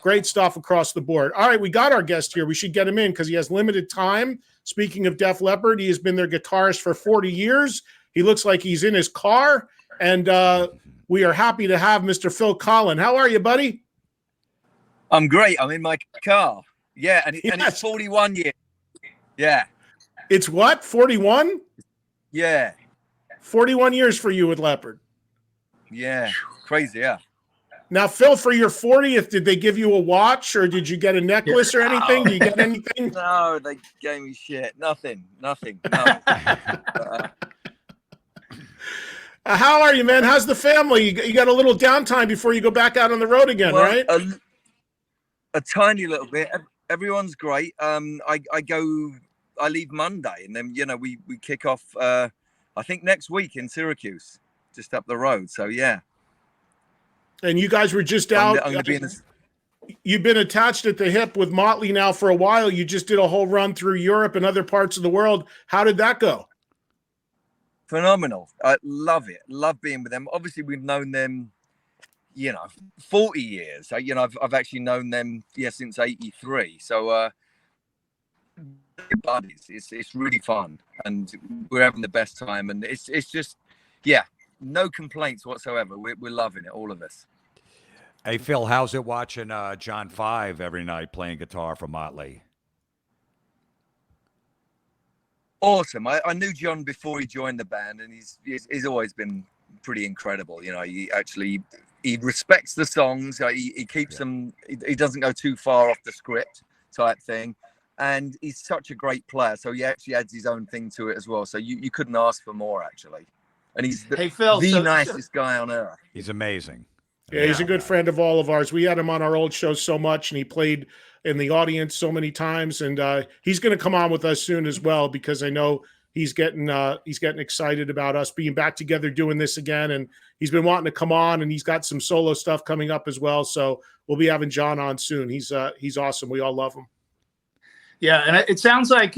great stuff across the board. All right, we got our guest here. We should get him in because he has limited time. Speaking of Def Leppard, he has been their guitarist for 40 years. He looks like he's in his car, and we are happy to have Mr. Phil Collen. How are you, buddy? I'm great. I'm in my car. Yeah, and it's 41 years. Yeah. It's what, 41? Yeah. 41 years for you with Leppard. Yeah, crazy, yeah. Now, Phil, for your 40th, did they give you a watch or did you get a necklace or anything? Do you get anything? No, they gave me shit. Nothing. No. How are you, man? How's the family? You got a little downtime before you go back out on the road again, right? A tiny little bit. Everyone's great. I leave Monday, and then we kick off. I think next week in Syracuse, just up the road. So yeah. And you guys were just out. You've been attached at the hip with Motley now for a while. You just did a whole run through Europe and other parts of the world. How did that go? Phenomenal. I love it. Love being with them. Obviously, we've known them, 40 years. I've actually known them, since '83. So, buddies. It's really fun, and we're having the best time. And it's just, no complaints whatsoever. We're loving it, all of us. Hey, Phil, how's it watching John 5 every night playing guitar for Motley? Awesome. I knew John before he joined the band, and he's always been pretty incredible. He respects the songs. He keeps them. He doesn't go too far off the script type thing, and he's such a great player. So he actually adds his own thing to it as well. So you couldn't ask for more, actually. And he's the nicest guy on earth. He's amazing. Yeah, he's a good friend of all of ours. We had him on our old show so much, and he played in the audience so many times. And he's going to come on with us soon as well, because I know he's getting excited about us being back together doing this again. And he's been wanting to come on, and he's got some solo stuff coming up as well. So we'll be having John on soon. He's awesome. We all love him. Yeah, and it sounds like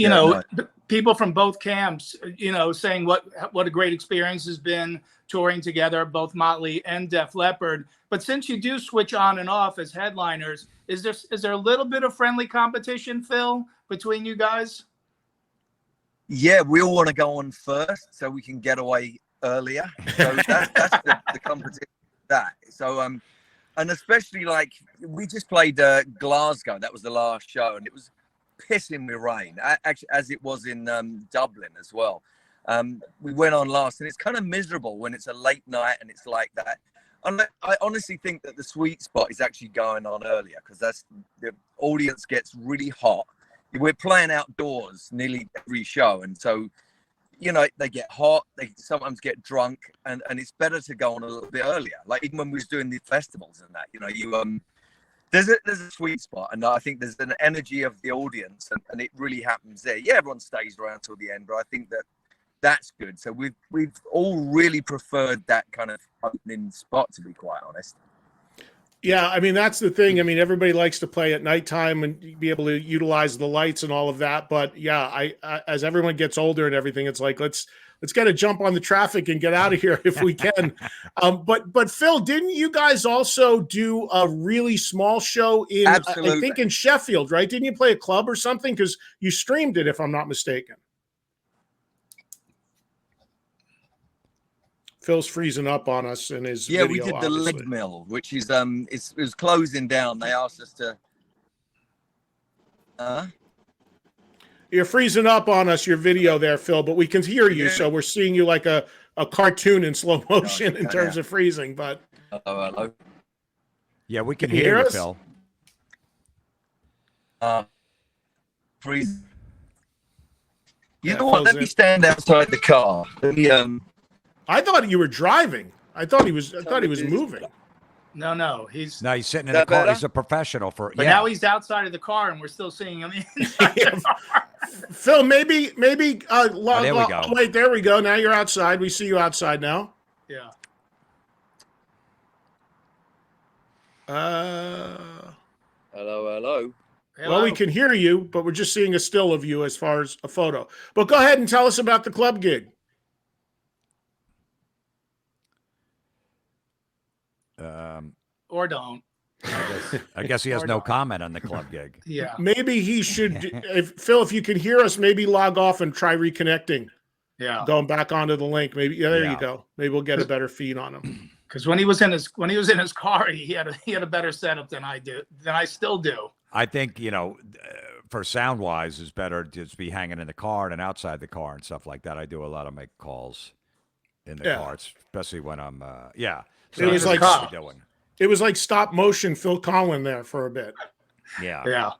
people from both camps, saying what a great experience has been touring together, both Motley and Def Leppard. But since you do switch on and off as headliners, is there a little bit of friendly competition, Phil, between you guys? Yeah, we all want to go on first so we can get away earlier. So that's the competition. So and especially we just played Glasgow. That was the last show, and it was pissing with rain, actually, as it was in Dublin as well. We went on last, and it's kind of miserable when it's a late night and it's like that. And I honestly think that the sweet spot is actually going on earlier, because the audience gets really hot. We're playing outdoors nearly every show, and so they get hot, they sometimes get drunk, and it's better to go on a little bit earlier. Like even when we was doing the festivals and that, there's a sweet spot, and I think there's an energy of the audience, and it really happens there. Yeah, everyone stays around till the end, but I think that's good. So we've all really preferred that kind of opening spot, to be quite honest. Yeah, I mean, that's the thing. I mean, everybody likes to play at nighttime and be able to utilize the lights and all of that. But yeah, I as everyone gets older and everything, it's like let's get a jump on the traffic and get out of here if we can. But Phil, didn't you guys also do a really small show in I think in Sheffield, right? Didn't you play a club or something? Because you streamed it, if I'm not mistaken. Phil's freezing up on us in his video, we did the obviously. Leg Mill, which is it was closing down. They asked us to You're freezing up on us, your video there, Phil, but we can hear you, so we're seeing you like a cartoon in slow motion in terms of freezing. But hello. Yeah, we can hear you, Phil. Freeze. You know what? Let me stand outside the car. Let me I thought you were driving. I thought he was moving. No, he's sitting in the car. Better? He's a professional but now he's outside of the car, and we're still seeing him inside the car. Phil, maybe there we go. Wait, there we go. Now you're outside. We see you outside now. Yeah. Hello. Well, we can hear you, but we're just seeing a still of you as far as a photo. But go ahead and tell us about the club gig. Or don't. I guess he has no comment on the club gig. Yeah. Maybe he should. If you can hear us, maybe log off and try reconnecting. Yeah. Going back onto the link. Maybe there Yeah. you go. Maybe we'll get a better feed on him. Because when he was in his car, he had a better setup than I still do. I think, for sound wise, it's better to just be hanging in the car than outside the car and stuff like that. I do a lot of make calls in the car, especially when I'm So It was that's like what we're doing. It was like stop motion Phil Collen there for a bit. Yeah. Yeah.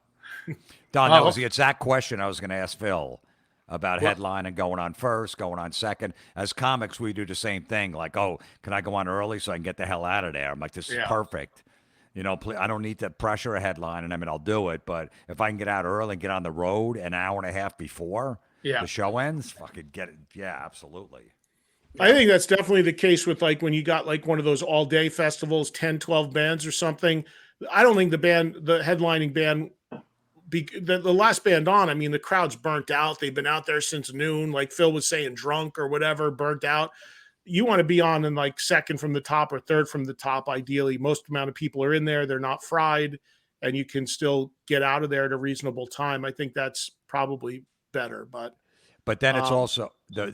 Don, that was the exact question I was going to ask Phil about headline and going on first, going on second. As comics, we do the same thing. Like, oh, can I go on early so I can get the hell out of there? I'm like, this is perfect. I don't need to pressure a headline, and I mean, I'll do it. But if I can get out early and get on the road an hour and a half before the show ends, fucking get it. Yeah, absolutely. I think that's definitely the case with like when you got like one of those all day festivals, 10, 12 bands or something. I don't think the headlining band, the last band on, I mean, the crowd's burnt out. They've been out there since noon, like Phil was saying, drunk or whatever, burnt out. You want to be on in like second from the top or third from the top. Ideally, most amount of people are in there. They're not fried and you can still get out of there at a reasonable time. I think that's probably better, But then it's also the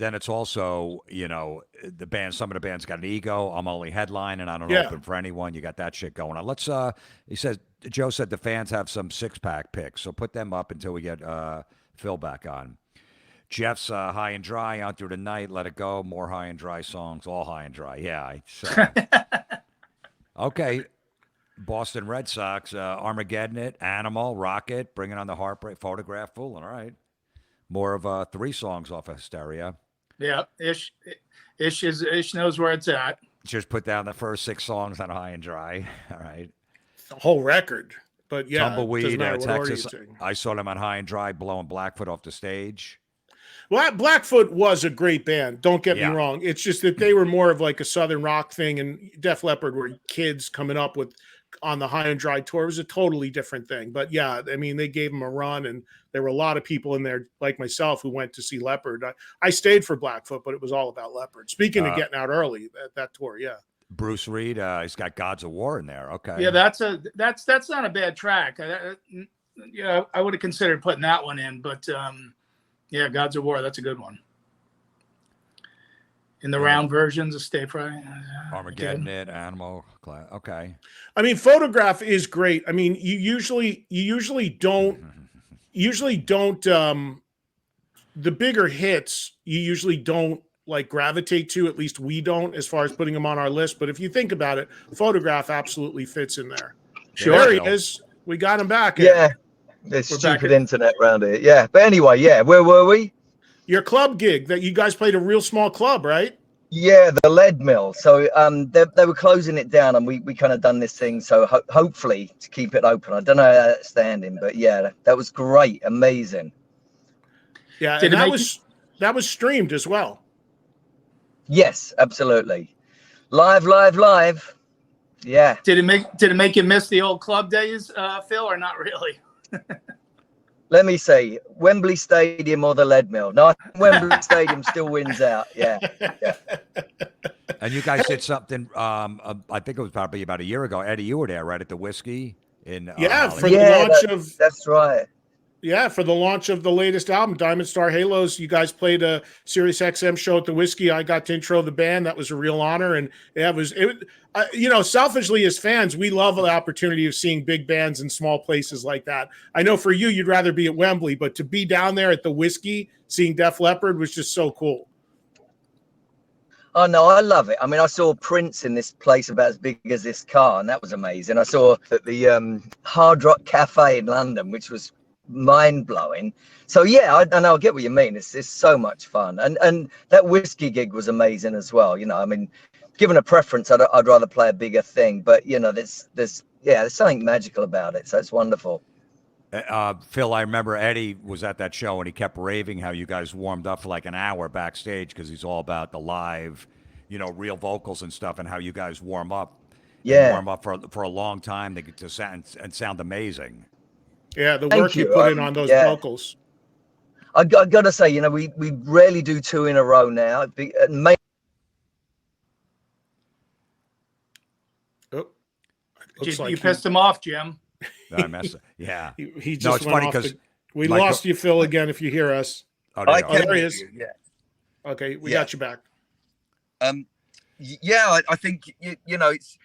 band. Some of the bands got an ego. I'm only headline, and I don't open for anyone. You got that shit going on. Let's. Joe said the fans have some 6-pack picks, so put them up until we get Phil back on. Jeff's high and dry out through the night. Let it go. More high and dry songs. All high and dry. Yeah. Okay. Boston Red Sox. Armageddon. It. Animal. Rocket. Bringing on the heartbreak. Photograph. Full. All right. More of 3 songs off of Hysteria. Yeah, Ish knows where it's at. Just put down the first 6 songs on High and Dry. All right. The whole record. But yeah, Tumbleweed, Texas. I saw them on High and Dry blowing Blackfoot off the stage. Well, Blackfoot was a great band. Don't get me wrong. It's just that they were more of like a Southern rock thing, and Def Leppard were kids coming up with on the High and Dry tour. It was a totally different thing. But yeah, I mean, they gave them a run, and there were a lot of people in there like myself who went to see Leppard. I stayed for Blackfoot, but it was all about Leppard. Speaking of getting out early at that tour, Bruce Reed, he's got Gods of War in there. Okay. Yeah, that's not a bad track. I would have considered putting that one in, but Gods of War, that's a good one. In the round versions of Stay Fry. Armageddon, Animal. Okay. I mean, Photograph is great. I mean, you usually don't the bigger hits you usually don't like gravitate to, at least we don't, as far as putting them on our list. But if you think about it, Photograph absolutely fits in there. Sure. There he is. We got him back. Yeah. There's stupid internet around here. Yeah. But anyway, where were we? Your club gig that you guys played, a real small club, right? Yeah, the Lead Mill. So they were closing it down, and we kind of done this thing. So hopefully to keep it open. I don't know how that's standing, but yeah, that was great, amazing. Yeah, and that was streamed as well. Yes, absolutely. Live. Yeah. Did it make you miss the old club days, Phil, or not really? Let me say, Wembley Stadium or the Lead Mill. No, I think Wembley Stadium still wins out. Yeah. And you guys did something. I think it was probably about a year ago. Eddie, you were there, right, at the Whiskey in. The launch of. That's right. Yeah, for the launch of the latest album, Diamond Star Halos, you guys played a Sirius XM show at the Whiskey. I got to intro the band. That was a real honor, and selfishly as fans, we love the opportunity of seeing big bands in small places like that. I know for you, you'd rather be at Wembley, but to be down there at the Whiskey, seeing Def Leppard was just so cool. Oh no, I love it. I mean, I saw Prince in this place about as big as this car, and that was amazing. I saw at the Hard Rock Cafe in London, which was mind-blowing. So yeah, I know, I get what you mean. It's so much fun, and that Whiskey gig was amazing as well. I mean, given a preference, I'd rather play a bigger thing, but there's something magical about it, so it's wonderful. Phil, I remember Eddie was at that show and he kept raving how you guys warmed up for like an hour backstage, because he's all about the live, real vocals and stuff, and how you guys warm up for a long time to sound amazing. Yeah, the work you put in on those vocals. I got to say, we rarely do 2 in a row now. Looks You like pissed him off, Jim. I messed. Yeah. he just No, it's went funny off because we lost you, Phil, again. If you hear us, oh, I there you can there he hear is. you, yeah. Okay, we Yeah. got you back. Yeah, I think you know, it's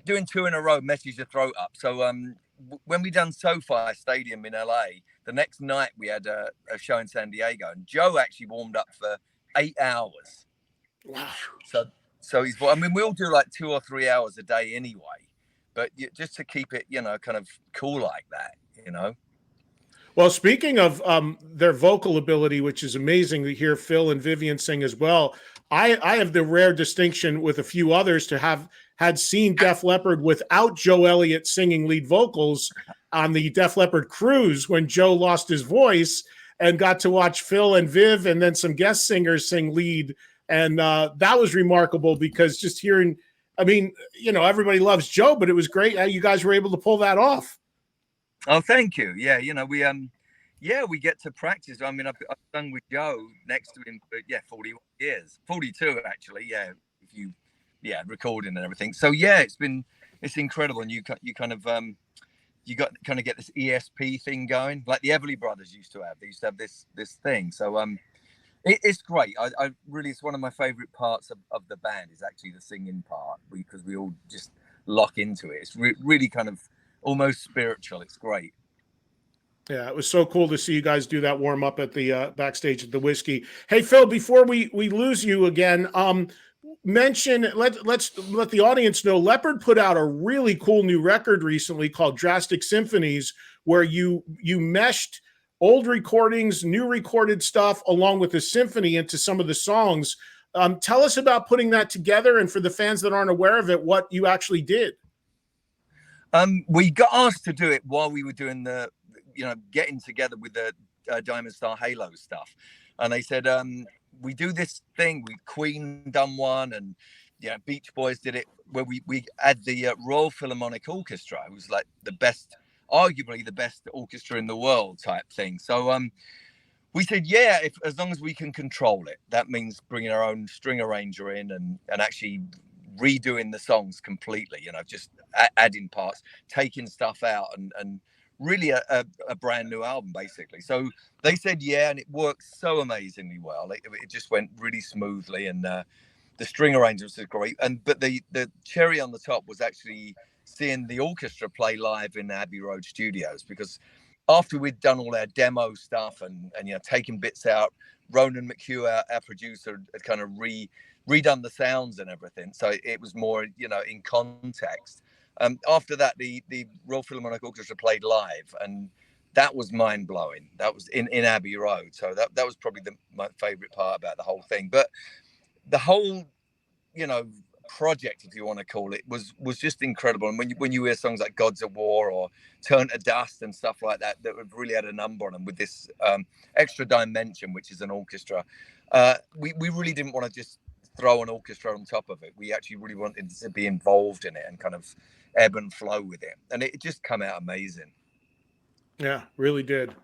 doing 2 in a row messes your throat up. So when we done SoFi Stadium in LA, the next night we had a show in San Diego, and Joe actually warmed up for 8 hours. Wow. So he's, I mean, we'll do like 2 or 3 hours a day anyway, but just to keep it, you know, kind of cool like that, you know. Well, speaking of their vocal ability, which is amazing to hear Phil and Vivian sing as well, I have the rare distinction with a few others to have had seen Def Leppard without Joe Elliott singing lead vocals on the Def Leppard cruise when Joe lost his voice, and got to watch Phil and Viv and then some guest singers sing lead. And that was remarkable because just hearing, I mean, you know, everybody loves Joe, but it was great how you guys were able to pull that off. Oh, thank you. Yeah, you know, we get to practice. I mean, I've sung with Joe next to him for 41 years, 42 actually. Yeah, if you, recording and everything. So yeah, it's incredible, and you kind of you got kind of get this ESP thing going, like the Everly Brothers used to have. They used to have this thing. So it's great. I really, it's one of my favorite parts of the band is actually the singing part, because we all just lock into it. It's really kind of almost spiritual. It's great. Yeah, it was so cool to see you guys do that warm up at the backstage at the Whiskey. Hey Phil, before we lose you again, mention let's let the audience know Leppard put out a really cool new record recently called Drastic Symphonies, where you meshed old recordings, new recorded stuff, along with the symphony into some of the songs. Tell us about putting that together, and for the fans that aren't aware of it, what you actually did. We got asked to do it while we were doing the, you know, getting together with the Diamond Star Halo stuff, and they said we do this thing. Queen done one, and Beach Boys did it, where we had the Royal Philharmonic Orchestra. It was like the best, arguably the best orchestra in the world type thing. So we said, as long as we can control it, that means bringing our own string arranger in and actually redoing the songs completely, you know, just adding parts, taking stuff out, and really a brand new album basically. So they said and it worked so amazingly well. It just went really smoothly, and the string arrangements are great. But the cherry on the top was actually seeing the orchestra play live in Abbey Road Studios, because after we'd done all our demo stuff and you know, taking bits out, Ronan McHugh, our producer, had kind of redone the sounds and everything, so it was more, you know, in context. After that, the Royal Philharmonic Orchestra played live, and that was mind-blowing. That was in Abbey Road, so that was probably my favorite part about the whole thing. But the whole, you know, project, if you want to call it, was just incredible. And when you hear songs like Gods of War or Turn to Dust and stuff like that have really had a number on them with this extra dimension, which is an orchestra, we really didn't want to just throw an orchestra on top of it. We actually really wanted to be involved in it and kind of ebb and flow with it, and it just come out amazing. Yeah, really did.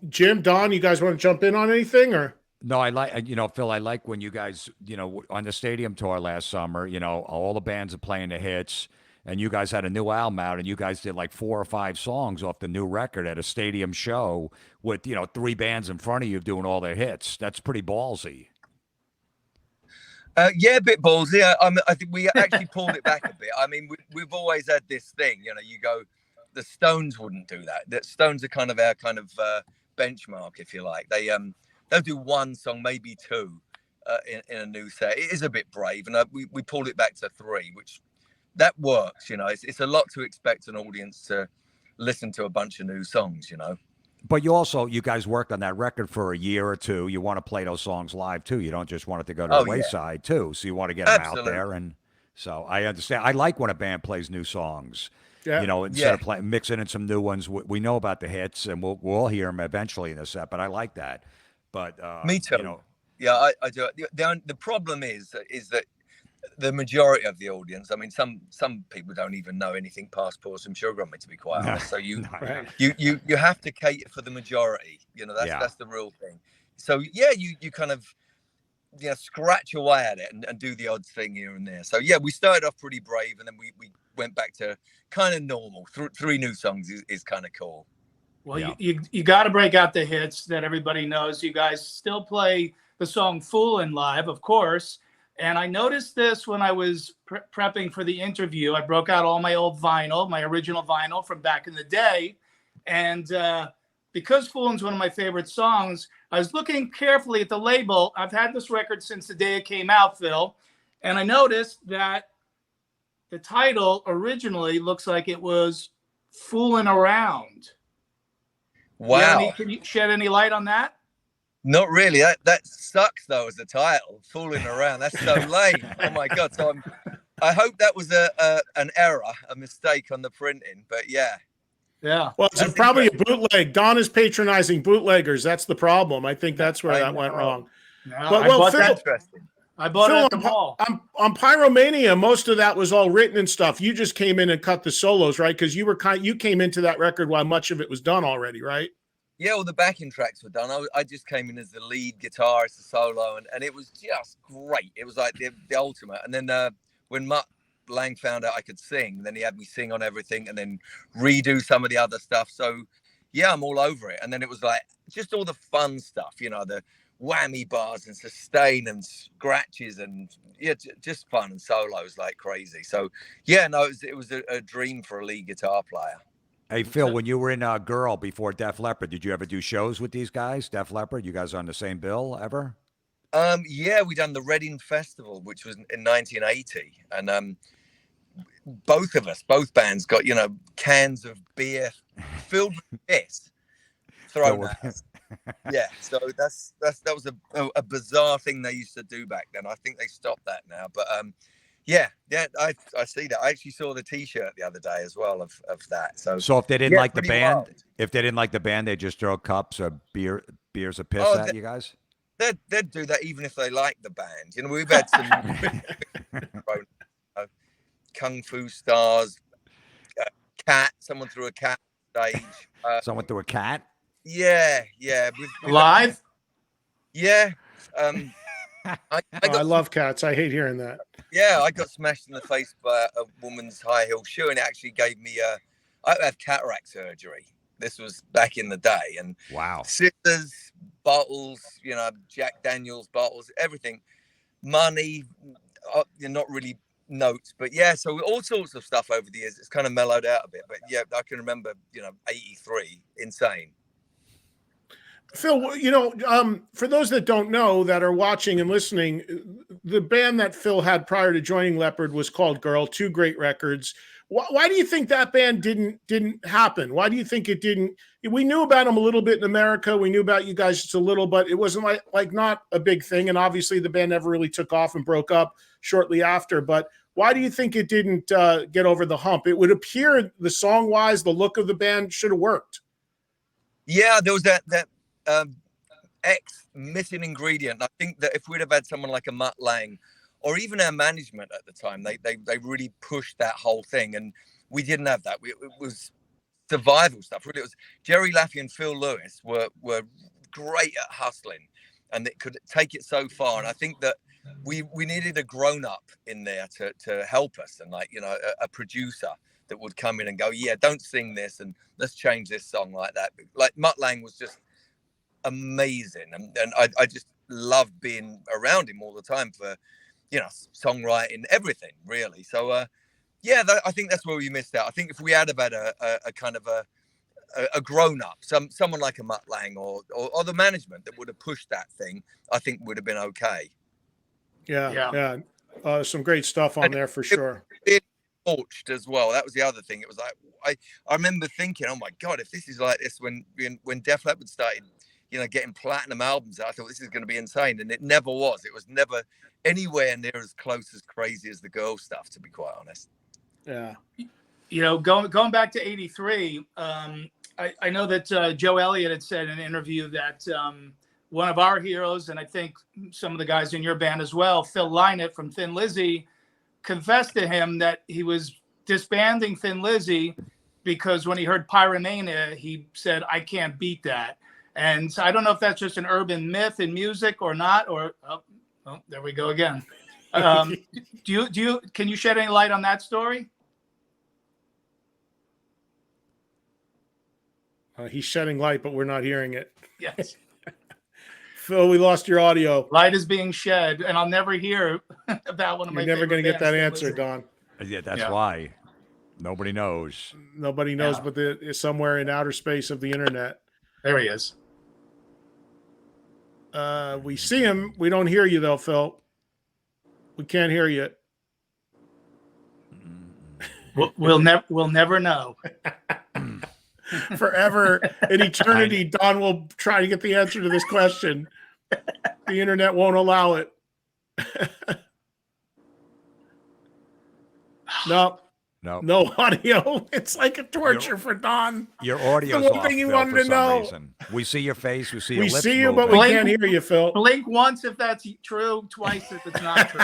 Jim, Don, you guys want to jump in on anything? Or no, I like, you know, Phil, I like when you guys, you know, on the stadium tour last summer, you know, all the bands are playing the hits, and you guys had a new album out, and you guys did like 4 or 5 songs off the new record at a stadium show with, you know, 3 bands in front of you doing all their hits. That's pretty ballsy. A bit ballsy. I think we actually pulled it back a bit. I mean, we've always had this thing, you know, you go, the Stones wouldn't do that. The Stones are kind of our kind of benchmark, if you like. They'll do 1 song, maybe 2 in a new set. It is a bit brave, and we pulled it back to 3, which that works, you know. It's a lot to expect an audience to listen to a bunch of new songs, you know. But you guys worked on that record for a year or 2. You want to play those songs live too. You don't just want it to go to the wayside too. So you want to get them out there. And so I understand. I like when a band plays new songs. Yeah. You know, instead of mixing in some new ones. We know about the hits, and we'll hear them eventually in the set. But I like that. But me too. You know, yeah, I do. The problem is that the majority of the audience, I mean, some people don't even know anything past Pour Some Sugar on Me, to be quite honest. So you have to cater for the majority. You know, that's the real thing. So you kind of, scratch away at it and do the odd thing here and there. So yeah, we started off pretty brave, and then we went back to kind of normal. Three new songs is kind of cool. Well, Yeah. you got to break out the hits that everybody knows. You guys still play the song "Foolin' live, of course. And I noticed this when I was prepping for the interview. I broke out all my old vinyl, my original vinyl from back in the day. And because "Foolin's" one of my favorite songs, I was looking carefully at the label. I've had this record since the day it came out, Phil. And I noticed that the title originally looks like it was "Foolin' Around." Wow. Can you shed any light on that? Not really. That sucks though as the title, "Fooling Around." That's so lame. Oh my god. So I hope that was an error, a mistake on the printing. But yeah. Yeah. Well, it's probably a bootleg. Don is patronizing bootleggers. That's the problem. I think that's where that went wrong. No, But, I well, bought Phil, that. I bought it at the mall. on Pyromania, most of that was all written and stuff. You just came in and cut the solos, right? Because you came into that record while much of it was done already, right? Yeah, all the backing tracks were done. I just came in as the lead guitarist, the solo, and it was just great. It was like the ultimate. And then when Mutt Lang found out I could sing, then he had me sing on everything and then redo some of the other stuff. So yeah, I'm all over it. And then it was like just all the fun stuff, the whammy bars and sustain and scratches and yeah, just fun and solos like crazy. So yeah, no, it was a dream for a lead guitar player. Hey, Phil, when you were in Girl before Def Leppard, did you ever do shows with these guys, Def Leppard? You guys on the same bill ever? Yeah, we done the Reading Festival, which was in 1980. And both bands got, cans of beer filled with piss thrown at us. Yeah, so that was a bizarre thing they used to do back then. I think they stopped that now. But yeah, I see that. I actually saw the T-shirt the other day as well of that. So if they didn't like the band, wild. they just throw cups of beers of piss at you guys. They'd do that even if they like the band. We've had some Kung Fu Stars, cat. Someone threw a cat on stage. Someone threw a cat. Yeah. Live. Yeah. I love cats. I hate hearing that. Yeah, I got smashed in the face by a woman's high heel shoe, and it actually gave me I had cataract surgery. This was back in the day, and wow, scissors, bottles, Jack Daniels bottles, everything, money, not really notes, but yeah, so all sorts of stuff over the years. It's kind of mellowed out a bit, but yeah, I can remember, 83, insane. Phil, for those that don't know, that are watching and listening, the band that Phil had prior to joining Leppard was called Girl. 2 great records. Why do you think that band didn't happen? Why do you think it didn't? We knew about them a little bit in America. We knew about you guys just a little, but it wasn't like not a big thing. And obviously, the band never really took off and broke up shortly after. But why do you think it didn't get over the hump? It would appear the song wise, the look of the band should have worked. Yeah, there was that missing ingredient. I think that if we'd have had someone like a Mutt Lang, or even our management at the time, they really pushed that whole thing, and we didn't have that. It was survival stuff. Really, it was Jerry Laffey and Phil Lewis were great at hustling, and it could take it so far. And I think that we needed a grown up in there to help us, and a producer that would come in and go, yeah, don't sing this, and let's change this song like that. Like Mutt Lang was just amazing, and I just loved being around him all the time for songwriting, everything really. So I think that's where we missed out. I think if we had had a kind of a grown up, someone like a Mutt Lang or the management that would have pushed that thing, I think would have been okay. Yeah. Some great stuff on there for sure. It torched as well. That was the other thing. It was like I remember thinking, oh my god, if this is like this when Def Leppard started getting platinum albums, I thought this is going to be insane, and it never was. It was never anywhere near as close as crazy as the Girl stuff, to be quite honest. Yeah. Going back to 83, I know that Joe Elliott had said in an interview that one of our heroes, and I think some of the guys in your band as well, Phil Lynott from Thin Lizzy, confessed to him that he was disbanding Thin Lizzy because when he heard Pyromania, he said, I can't beat that. And so I don't know if that's just an urban myth in music or not, or Oh, there we go again. Can you shed any light on that story? He's shedding light, but we're not hearing it. Yes. Phil, we lost your audio. Light is being shed, and I'll never hear about one of my. You're never going to get that answer, Lizzy. Don. Yeah, that's why. Nobody knows. Nobody knows, but it's somewhere in outer space of the internet. There he is. We see him. We don't hear you, though, Phil. We can't hear you. We'll never know. Forever in eternity, Don will try to get the answer to this question. The internet won't allow it. No audio. It's like a torture for Don. Your audio's The one off, thing you Phil, wanted for to some know. reason. We see your face. We see your We lips see you, but moving. we can't hear you, Phil. Blink once if that's true, twice if it's not true.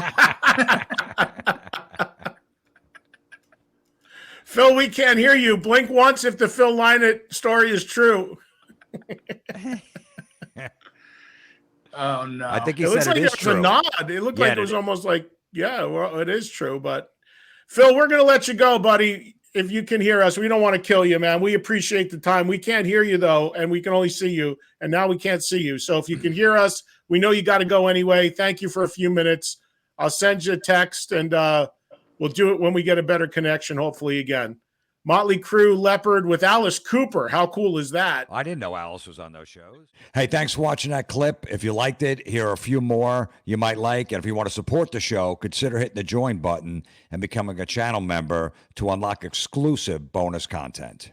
Phil, we can't hear you. Blink once if the Phil Lynott story is true. Oh no! I think he It looks said like it is it was a true. nod. It looked Yeah, like it was almost like, yeah, well, it is true. But Phil, we're going to let you go, buddy. If you can hear us, we don't want to kill you, man. We appreciate the time. We can't hear you, though, and we can only see you. And now we can't see you. So if you can hear us, we know you got to go anyway. Thank you for a few minutes. I'll send you a text, and we'll do it when we get a better connection, hopefully, again. Motley Crue, Leopard with Alice Cooper. How cool is that? I didn't know Alice was on those shows. Hey, thanks for watching that clip. If you liked it, here are a few more you might like. And if you want to support the show, consider hitting the join button and becoming a channel member to unlock exclusive bonus content.